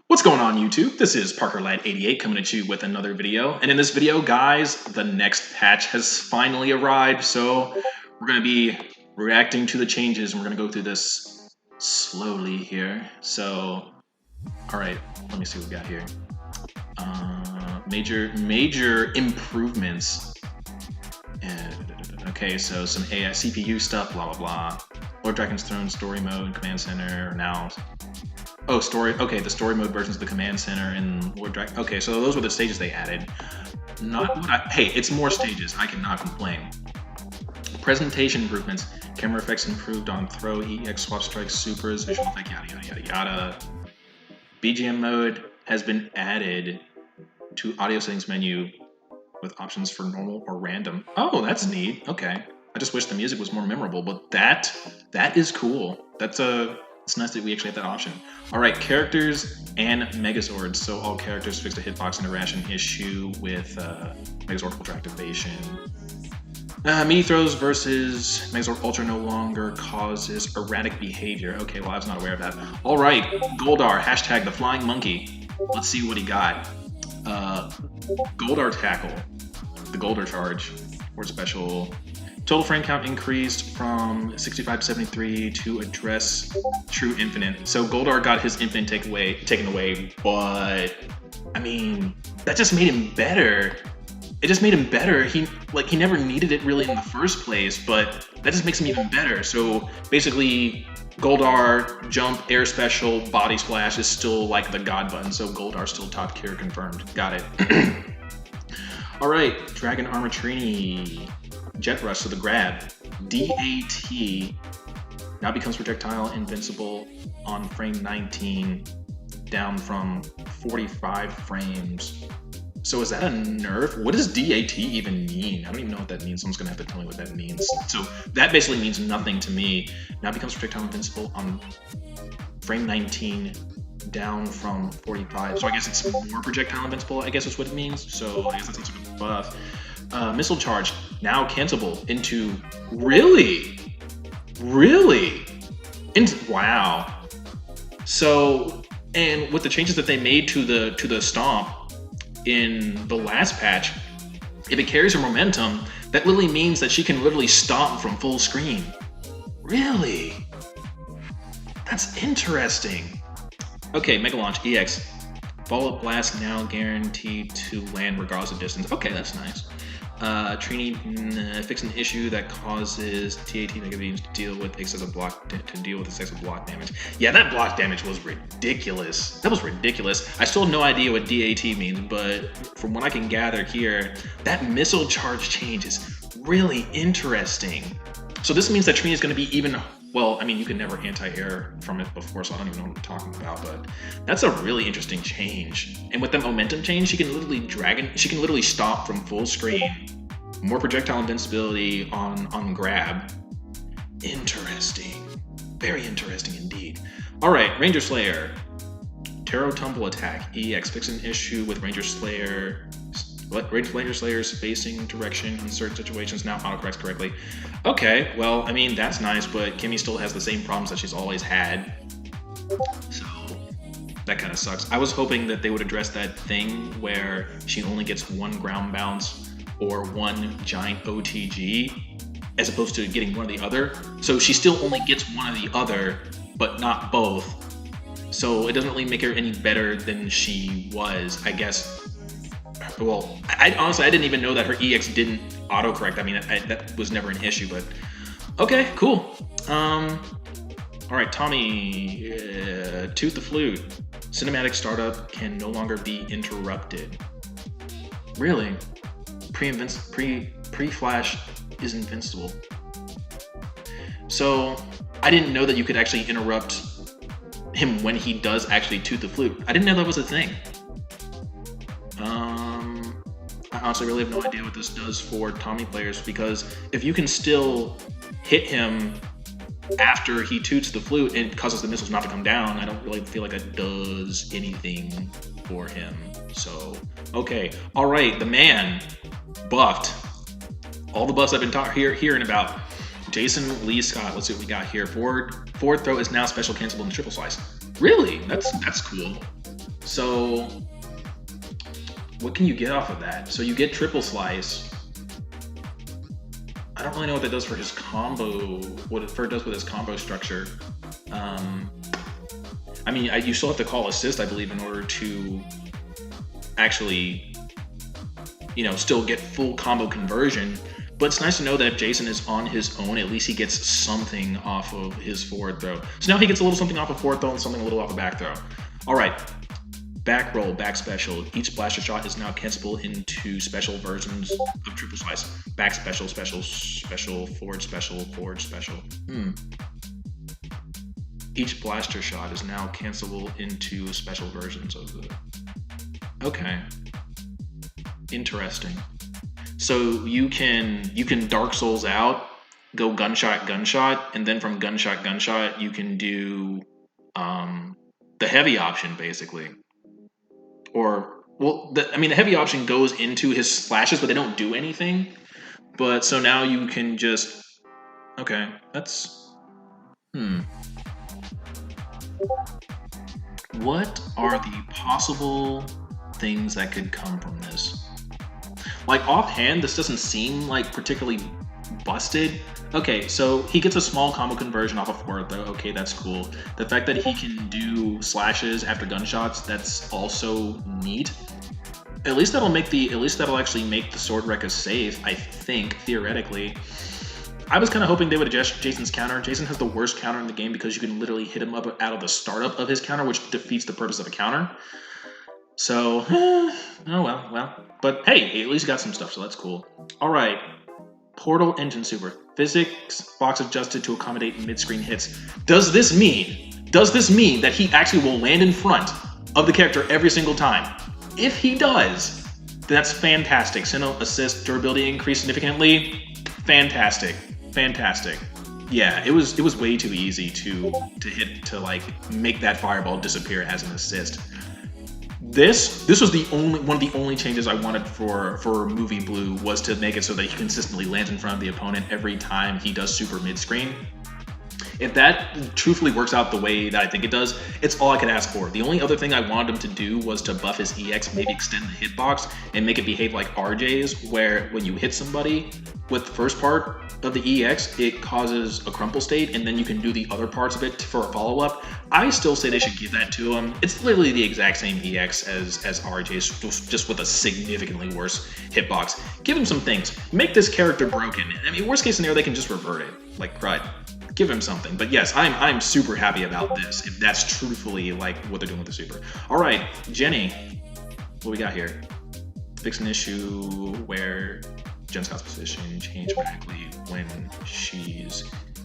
What's going on YouTube? This is Parkerlad88 coming at you with another video. And in this video, guys, the next patch has finally arrived. So we're going to be reacting to the changes and we're going to go through this slowly here. So, all right, let me see what we got here. Major improvements. Okay, so some AI CPU stuff, blah, blah, blah. Lord Dragon's Throne story mode, command center now. Oh, story. Okay, the story mode versions of the command center and Lord Dragon. Okay, so those were the stages they added. Hey, it's more stages. I cannot complain. Presentation improvements. Camera effects improved on throw, EX, swap strike, supers, visual effect, yada yada yada yada. BGM mode has been added to audio settings menu with options for normal or random. Oh, that's neat. Okay. I just wish the music was more memorable, but that is cool. It's nice that we actually have that option. All right, characters and Megazords. So all characters fixed a hitbox interaction issue with Megazord Ultra activation. Mini throws versus Megazord Ultra no longer causes erratic behavior. Okay, well I was not aware of that. All right, Goldar, hashtag the flying monkey. Let's see what he got. Goldar tackle, the Goldar charge, or special. Total frame count increased from 65 to 73 to address true infinite. So Goldar got his infinite taken away, but I mean, that just made him better. It just made him better. He never needed it really in the first place, but that just makes him even better. So basically, Goldar, jump, air special, body splash is still like the god button. So Goldar still top tier confirmed. Got it. All right, Dragon Armor Trini. Jet Rush, so the grab. DAT now becomes projectile invincible on frame 19, down from 45 frames. So is that a nerf? What does DAT even mean? I don't even know what that means. Someone's gonna have to tell me what that means. So that basically means nothing to me. Now becomes projectile invincible on frame 19, down from 45. So I guess it's more projectile invincible, I guess is what it means. So I guess that's some sort of buff. Missile charge, now cancelable into, really? Wow. So, and with the changes that they made to the stomp in the last patch, if it carries her momentum, that literally means that she can literally stomp from full screen. Really? That's interesting. Okay, Mega Launch EX. Follow-up blast now guaranteed to land regardless of distance. Okay, that's nice. Trini fix an issue that causes TAT negative beams to deal with excessive block damage. Yeah, that block damage was ridiculous. That was ridiculous. I still have no idea what DAT means, but from what I can gather here, that missile charge change is really interesting. So this means that Trini is going to be even. Well, I mean, you could never anti-air from it before, so I don't even know what I'm talking about, but that's a really interesting change. And with the momentum change, she can literally stop from full screen. More projectile invincibility on grab. Interesting. Very interesting indeed. All right, Ranger Slayer. Tarot Tumble Attack. EX. Fix an issue with Ranger Slayer. Ranger Slayer's spacing direction in certain situations now autocorrects correctly. Okay, well, I mean, that's nice, but Kimmy still has the same problems that she's always had. So, that kind of sucks. I was hoping that they would address that thing where she only gets one ground bounce or one giant OTG, as opposed to getting one or the other. So she still only gets one or the other, but not both. So it doesn't really make her any better than she was, I guess. Well, honestly, I didn't even know that her EX didn't autocorrect. I mean, that was never an issue, but okay, cool. All right, Tommy, Toot the Flute. Cinematic startup can no longer be interrupted. Really? Pre-flash is invincible. So I didn't know that you could actually interrupt him when he does actually toot the flute. I didn't know that was a thing. I honestly really have no idea what this does for Tommy players, because if you can still hit him after he toots the flute and causes the missiles not to come down, I don't really feel like that does anything for him. So, okay. All right, the man buffed. All the buffs I've been hearing about. Jason Lee Scott, let's see what we got here. Forward throw is now special cancelable in triple slice. Really? That's cool. So what can you get off of that? So you get triple slice. I don't really know what that does for his combo, what it does with his combo structure. I mean, you still have to call assist, I believe, in order to actually, you know, still get full combo conversion. But it's nice to know that if Jason is on his own, at least he gets something off of his forward throw. So now he gets a little something off of forward throw and something a little off of back throw. All right, back roll, back special. Each blaster shot is now cancelable into special versions of triple slice. Back special, special, special, forward special, forward special. Each blaster shot is now cancelable into special versions of the... Okay. Interesting. So you can Dark Souls out, go gunshot, gunshot, and then from gunshot, gunshot, you can do the heavy option, basically. Or, well, the heavy option goes into his splashes, but they don't do anything. But, so now you can just... Okay, that's... What are the possible things that could come from this? Like, offhand, this doesn't seem like particularly busted. Okay, so he gets a small combo conversion off of forward throw. Okay, that's cool. The fact that he can do slashes after gunshots, that's also neat. At least that'll actually make the sword Rekka safe, I think, theoretically. I was kind of hoping they would adjust Jason's counter. Jason has the worst counter in the game because you can literally hit him up out of the startup of his counter, which defeats the purpose of a counter. So, oh well. But hey, at least got some stuff, so that's cool. All right, Portal Engine Super. Physics box adjusted to accommodate mid-screen hits. Does this mean that he actually will land in front of the character every single time? If he does, that's fantastic. Single assist durability increase significantly. Fantastic. Yeah, it was way too easy to like make that fireball disappear as an assist. This was one of the only changes I wanted for Movie Blue, was to make it so that he consistently lands in front of the opponent every time he does super mid-screen. If that truthfully works out the way that I think it does, it's all I could ask for. The only other thing I wanted him to do was to buff his EX, maybe extend the hitbox, and make it behave like RJ's, where when you hit somebody with the first part of the EX, it causes a crumple state, and then you can do the other parts of it for a follow-up. I still say they should give that to him. It's literally the exact same EX as RJ's, just with a significantly worse hitbox. Give him some things. Make this character broken. I mean, worst case scenario, they can just revert it, like crud. Give him something. But yes, I'm super happy about this, if that's truthfully like what they're doing with the super. All right, Jenny, what we got here? Fix an issue where Jen Scott's position change dramatically when she's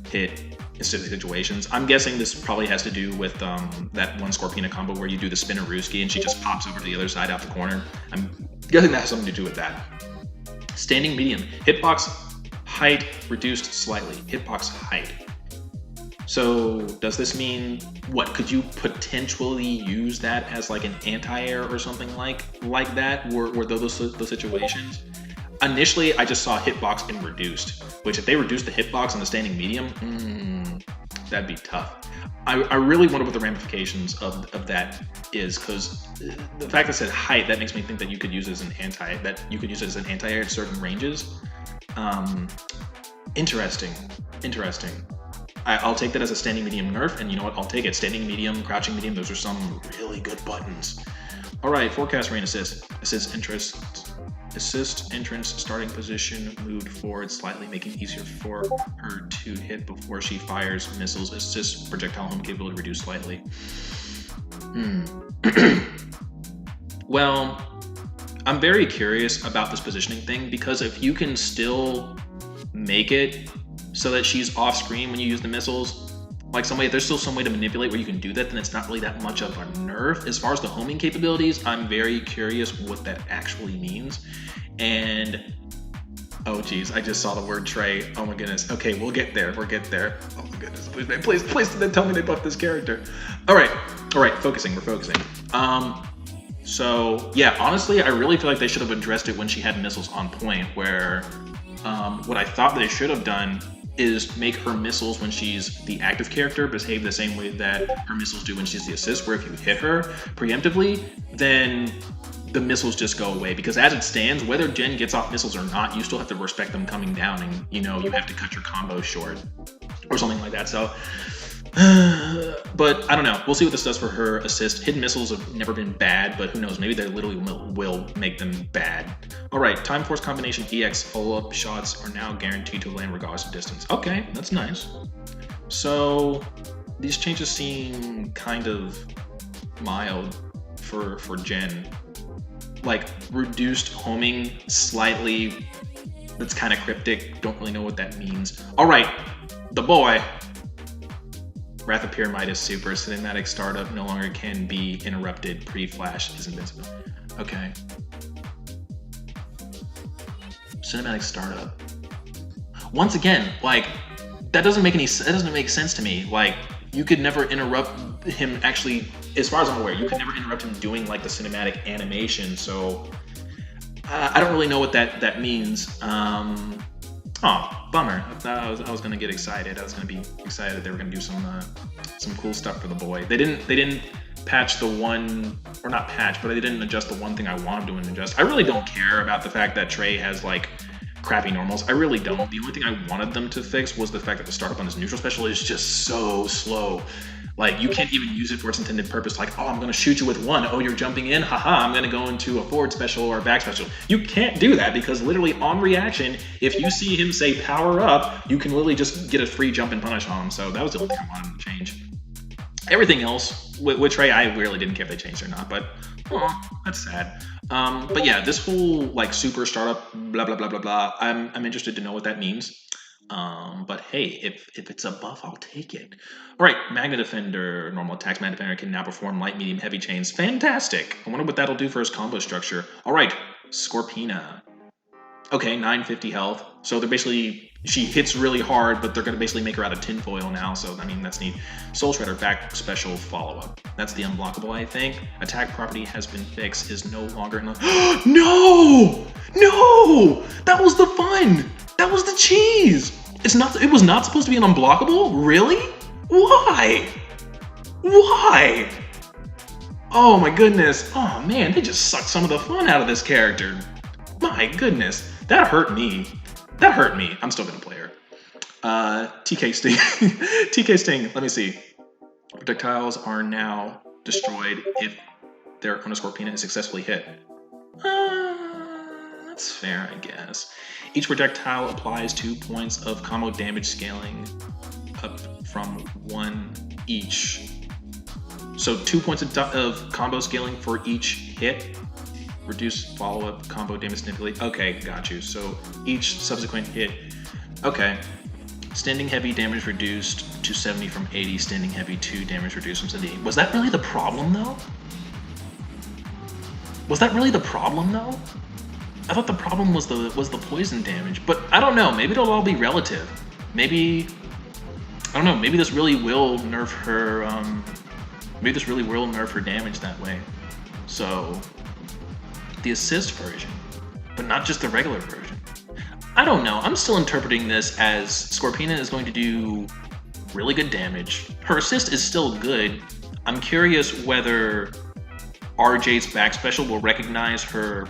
hit in specific situations. I'm guessing this probably has to do with that one Scorpina combo where you do the spinnerooski and she just pops over to the other side out the corner. I'm guessing that has something to do with that. Standing medium. Hitbox height reduced slightly. Hitbox height. So does this mean, what, could you potentially use that as like an anti-air or something like that? Were those situations? Initially, I just saw hitbox and reduced, which if they reduced the hitbox on the standing medium, that'd be tough. I really wonder what the ramifications of that is, because the fact that it said height, that makes me think that you could use it as an anti-air at certain ranges. Interesting. I'll take that as a standing medium nerf, and you know what? I'll take it. Standing medium, crouching medium, those are some really good buttons. All right, forecast rain assist. Assist entrance starting position moved forward slightly, making it easier for her to hit before she fires missiles. Assist projectile home capability reduced slightly. Well, I'm very curious about this positioning thing, because if you can still make it so that she's off screen when you use the missiles, like there's still some way to manipulate where you can do that, then it's not really that much of a nerf. As far as the homing capabilities, I'm very curious what that actually means. And oh geez, I just saw the word Trey. Oh my goodness. Okay, we'll get there. Oh my goodness. Please tell me they buffed this character. All right, focusing. We're focusing. So yeah, honestly, I really feel like they should have addressed it when she had missiles on point, where what I thought they should have done is make her missiles when she's the active character behave the same way that her missiles do when she's the assist, where if you hit her preemptively, then the missiles just go away. Because as it stands, whether Jen gets off missiles or not, you still have to respect them coming down, and you know, you have to cut your combo short or something like that. So but I don't know. We'll see what this does for her assist. Hidden missiles have never been bad, but who knows? Maybe they literally will make them bad. All right, Time Force combination EX follow-up shots are now guaranteed to land regardless of distance. Okay, that's nice. So these changes seem kind of mild for Jen. Like reduced homing slightly. That's kind of cryptic. Don't really know what that means. All right, the boy. Wrath of Pyramid is super. Cinematic startup no longer can be interrupted. Pre-flash is invincible. Okay. Cinematic startup. Once again, like that doesn't make sense to me. Like you could never interrupt him. Actually, as far as I'm aware, you could never interrupt him doing like the cinematic animation. So I don't really know what that means. Oh, bummer. I was gonna get excited. I was gonna be excited that they were gonna do some cool stuff for the boy. They didn't patch the one, or not patch, but they didn't adjust the one thing I wanted to adjust. I really don't care about the fact that Trey has like crappy normals. I really don't. The only thing I wanted them to fix was the fact that the startup on his neutral special is just so slow. Like, you can't even use it for its intended purpose. Like, oh, I'm going to shoot you with one. Oh, you're jumping in? Haha, I'm going to go into a forward special or a back special. You can't do that because literally on reaction, if you see him say power up, you can literally just get a free jump and punish on him. So that was the only thing I wanted to change. Everything else, with Trey, I really didn't care if they changed or not, but that's sad. But yeah, this whole like super startup, blah, blah, blah, blah, blah, I'm interested to know what that means. But hey, if it's a buff, I'll take it. All right, Magna Defender, normal attacks. Magna Defender can now perform light, medium, heavy chains. Fantastic. I wonder what that'll do for his combo structure. All right, Scorpina. Okay, 950 health. So they're basically, she hits really hard, but they're going to basically make her out of tinfoil now. So, I mean, that's neat. Soul Shredder, back special follow-up. That's the unblockable, I think. Attack property has been fixed, is no longer enough. No! No! That was the fun! That was the cheese! It was not supposed to be an unblockable? Really? Why? Why? Oh my goodness. Oh man, they just sucked some of the fun out of this character. My goodness. That hurt me. That hurt me. I'm still gonna play her. TK Sting. TK Sting, let me see. Projectiles are now destroyed if their Scorpina is successfully hit. That's fair, I guess. Each projectile applies 2 points of combo damage scaling up from 1 each. So 2 points of combo scaling for each hit. Reduce follow-up combo damage significantly. Okay, got you. So each subsequent hit. Okay. Standing heavy damage reduced to 70 from 80. Standing heavy 2 damage reduced from 70. Was that really the problem though? Was that really the problem though? I thought the problem was the poison damage, but I don't know. Maybe it'll all be relative. Maybe, I don't know. Maybe this really will nerf her. Maybe this really will nerf her damage that way. So the assist version, but not just the regular version. I don't know. I'm still interpreting this as Scorpina is going to do really good damage. Her assist is still good. I'm curious whether RJ's back special will recognize her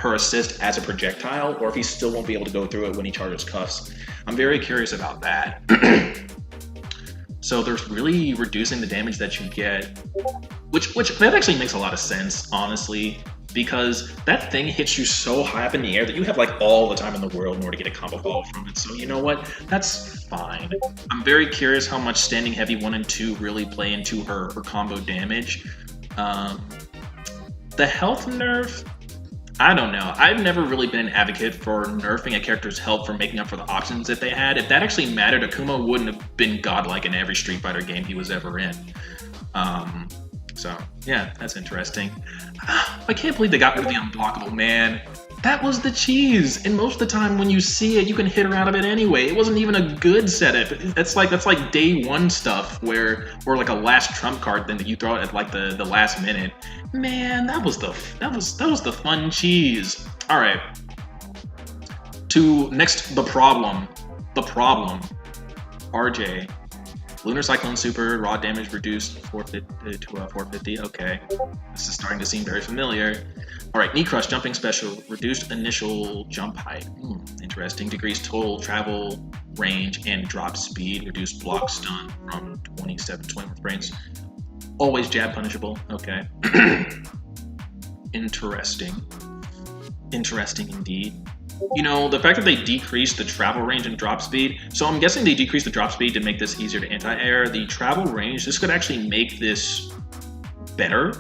assist as a projectile, or if he still won't be able to go through it when he charges cuffs. I'm very curious about that. So there's really reducing the damage that you get, which that actually makes a lot of sense, honestly, because that thing hits you so high up in the air that you have like all the time in the world in order to get a combo follow from it. So you know what? That's fine. I'm very curious how much standing heavy 1 and 2 really play into her combo damage. The health nerf, I don't know. I've never really been an advocate for nerfing a character's health for making up for the options that they had. If that actually mattered, Akuma wouldn't have been godlike in every Street Fighter game he was ever in. So yeah, that's interesting. I can't believe they got rid of the unblockable, man. That was the cheese. And most of the time when you see it, you can hit her out of it anyway. It wasn't even a good setup. That's like day 1 stuff or like a last trump card thing that you throw at like the last minute. Man, that was the fun cheese. All right. To next, the problem. The problem, RJ, Lunar Cyclone Super, raw damage reduced 450 to 450. Okay, this is starting to seem very familiar. All right, Knee Crush, jumping special, reduced initial jump height. Interesting. Decreased total travel range and drop speed, reduced block stun from 27 to 21 frames. Always jab punishable. Okay. Interesting. Interesting indeed. You know, the fact that they decreased the travel range and drop speed, so I'm guessing they decreased the drop speed to make this easier to anti-air. The travel range, this could actually make this better.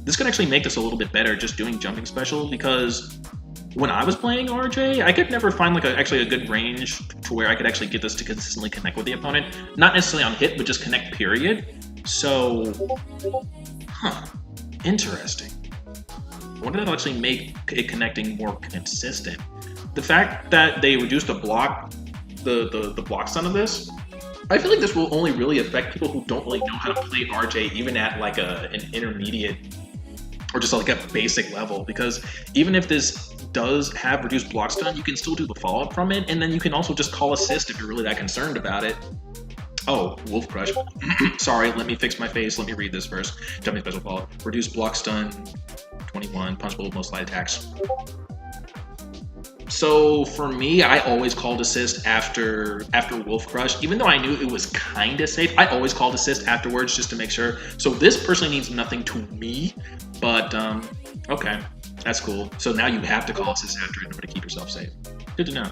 This could actually make this a little bit better, just doing jumping special, because when I was playing RJ, I could never find like actually a good range to where I could actually get this to consistently connect with the opponent. Not necessarily on hit, but just connect, period. So, interesting. I wonder if that'll actually make it connecting more consistent. The fact that they reduced the block, the block stun of this, I feel like this will only really affect people who don't really know how to play RJ, even at like an intermediate or just like a basic level. Because even if this does have reduced block stun, you can still do the follow-up from it, and then you can also just call assist if you're really that concerned about it. Oh, Wolf Crush. Sorry, let me fix my face. Let me read this first. Jumping special follow-up. Reduced block stun. 21, punchable with most light attacks. So for me, I always called assist after Wolf Crush. Even though I knew it was kind of safe, I always called assist afterwards just to make sure. So this personally means nothing to me, but okay, that's cool. So now you have to call assist after it in order to keep yourself safe. Good to know.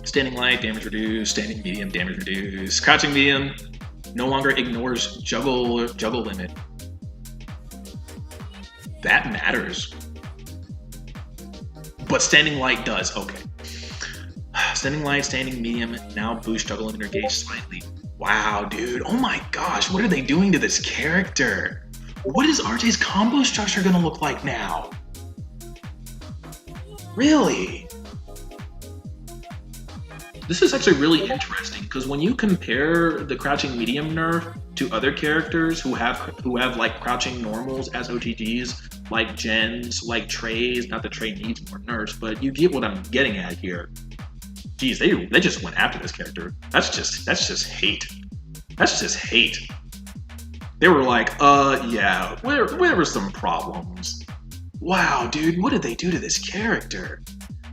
Standing light, damage reduced. Standing medium, damage reduced. Crouching medium no longer ignores juggle limit. That matters. But standing light does. Okay. Standing light, standing medium, now boost juggle limit or gauge slightly. Wow, dude. Oh my gosh, what are they doing to this character? What is RJ's combo structure gonna look like now? Really? This is actually really interesting, because when you compare the crouching medium nerf to other characters who have like crouching normals as OTGs, like Jens, like Trey's, not that Trey needs more nerfs, but you get what I'm getting at here. Geez, they just went after this character. That's just hate. That's just hate. They were like, yeah, where were some problems? Wow, dude, what did they do to this character?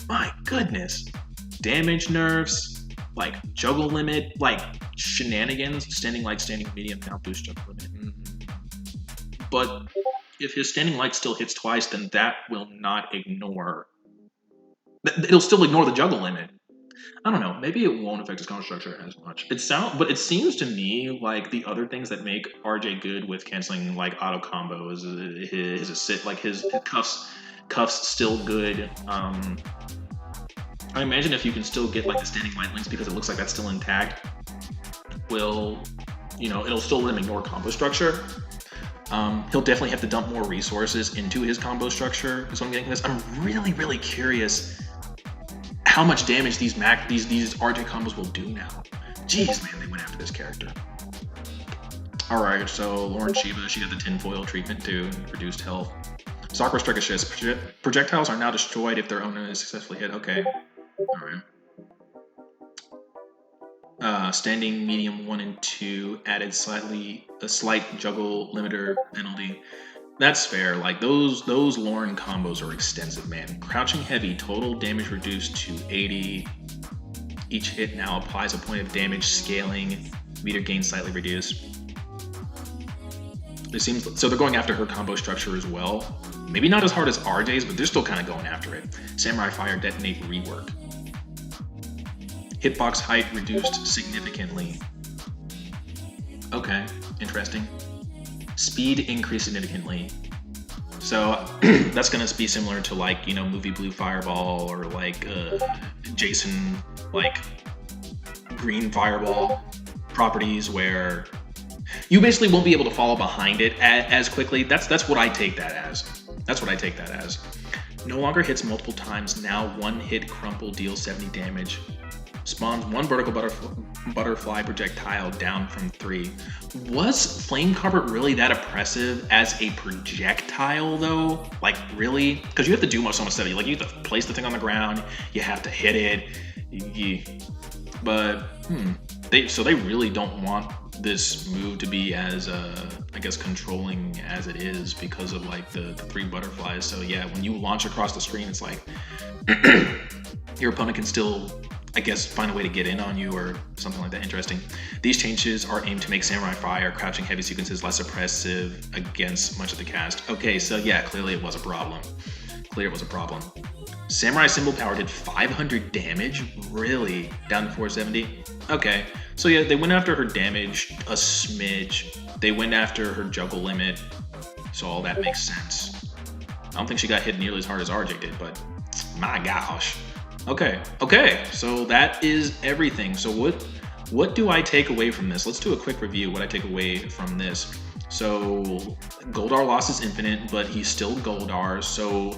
My goodness. Damage nerfs, like juggle limit, like shenanigans, standing light, standing medium, now boost juggle limit. But if his standing light still hits twice, then that will not ignore. It'll still ignore the juggle limit. I don't know. Maybe it won't affect his combo structure as much. But it seems to me like the other things that make RJ good with canceling like auto combos, his assist, like his cuffs still good. I imagine if you can still get like the standing light links because it looks like that's still intact, it'll still let him ignore combo structure. He'll definitely have to dump more resources into his combo structure. So I'm getting this. I'm really, really curious how much damage these RJ combos will do now. Jeez, man, they went after this character. All right, so Lauren Shiva, she got the tinfoil treatment too, reduced health. Sakura Strike Assist. Projectiles are now destroyed if their owner is successfully hit. Okay. Alright. Standing medium 1 and 2 added a slight juggle limiter penalty. That's fair. Like those Lauren combos are extensive, man. Crouching heavy, total damage reduced to 80. Each hit now applies a point of damage, scaling, meter gain slightly reduced. It seems so they're going after her combo structure as well. Maybe not as hard as RJ's, but they're still kind of going after it. Samurai Fire Detonate rework. Hitbox height reduced significantly. Okay, interesting. Speed increased significantly. So that's gonna be similar to like, movie Blue Fireball or like Jason like Green Fireball properties where you basically won't be able to follow behind it as quickly. That's what I take that as. That's what I take that as. No longer hits multiple times. Now one hit crumple deals 70 damage. Spawns 1 vertical butterfly projectile down from 3. Was Flame Carpet really that oppressive as a projectile though? Like really? Because you have to do so much stuff. Like you have to place the thing on the ground, you have to hit it. But they really don't want this move to be as I guess controlling as it is because of like the 3 butterflies. So yeah, when you launch across the screen, it's like your opponent can still, I guess, find a way to get in on you or something like that. Interesting. These changes are aimed to make Samurai Fire crouching heavy sequences less oppressive against much of the cast. Okay, so yeah, clearly it was a problem. Clearly it was a problem. Samurai Symbol Power did 500 damage? Really? Down to 470? Okay. So yeah, they went after her damage a smidge. They went after her juggle limit. So all that makes sense. I don't think she got hit nearly as hard as RJ did, but my gosh. Okay, so that is everything. So what do I take away from this? Let's do a quick review what I take away from this. So Goldar lost his infinite, but he's still Goldar. So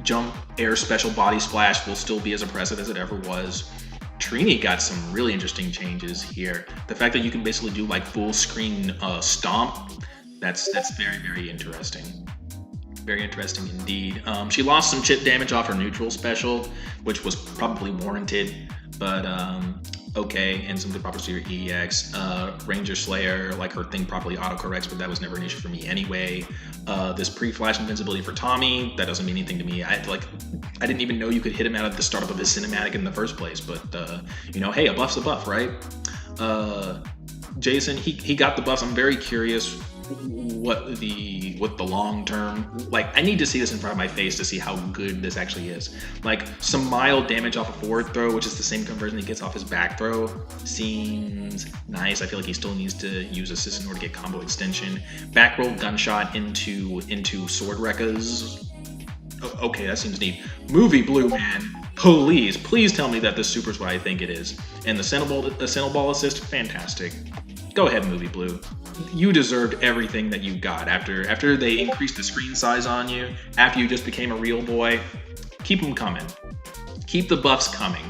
jump, air, special, body splash will still be as oppressive as it ever was. Trini got some really interesting changes here. The fact that you can basically do like full screen stomp, that's very, very interesting. Very interesting indeed. She lost some chip damage off her neutral special, which was probably warranted, but okay, and some good properties to your EX. Ranger Slayer, like her thing properly autocorrects, but that was never an issue for me anyway. This pre-flash invincibility for Tommy, that doesn't mean anything to me. I didn't even know you could hit him out at the startup of his cinematic in the first place, but you know, hey, a buff's a buff, right? Jason, he got the buffs. I'm very curious what the long term, like I need to see this in front of my face to see how good this actually is. Like some mild damage off a forward throw, which is the same conversion he gets off his back throw, seems nice. I feel like he still needs to use assist in order to get combo extension. Back roll gunshot into sword rekkas. Okay, that seems neat. Movie Blue, man. Please tell me that this super is what I think it is. And the Sentinel Ball assist, fantastic. Go ahead, Movie Blue. You deserved everything that you got after they increased the screen size on you, after you just became a real boy. Keep them coming. Keep the buffs coming.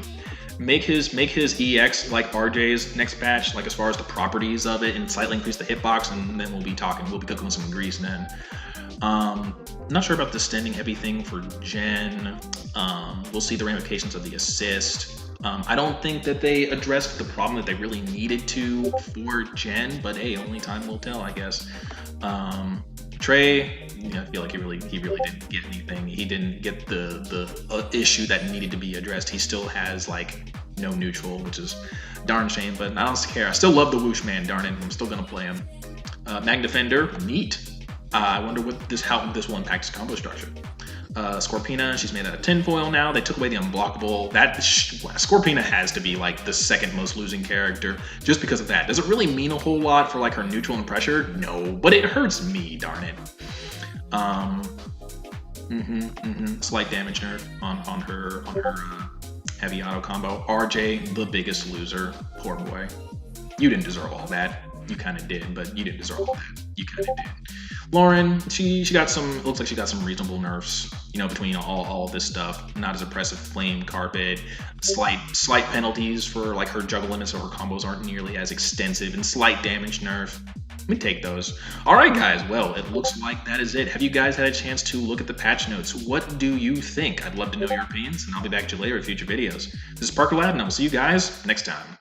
Make his EX like RJ's next patch, like as far as the properties of it, and slightly increase the hitbox, and then we'll be talking. We'll be cooking with some grease then. Not sure about the standing heavy thing for Jen. We'll see the ramifications of the assist. I don't think that they addressed the problem that they really needed to for Jen, but hey, only time will tell, I guess. Trey, I feel like he really didn't get anything. He didn't get the issue that needed to be addressed. He still has like no neutral, which is darn shame, but I don't care. I still love the Whoosh Man, darn it. I'm still gonna play him. Mag Defender, neat. I wonder how this will impact his combo structure. Scorpina, she's made out of tinfoil now. They took away the unblockable. Scorpina has to be like the second most losing character just because of that. Does it really mean a whole lot for like her neutral and pressure? No, but it hurts me, darn it. Slight damage nerf on her heavy auto combo. RJ, the biggest loser. Poor boy. You didn't deserve all that. You kind of did, but you didn't deserve all that. You kind of did. Lauren, she got some, looks like she got some reasonable nerfs, between all this stuff. Not as oppressive Flame Carpet, slight penalties for like her juggle limits, so her combos aren't nearly as extensive, and slight damage nerf. Let me take those. All right, guys. Well, it looks like that is it. Have you guys had a chance to look at the patch notes? What do you think? I'd love to know your opinions, and I'll be back to you later with future videos. This is Parkerlad, and I will see you guys next time.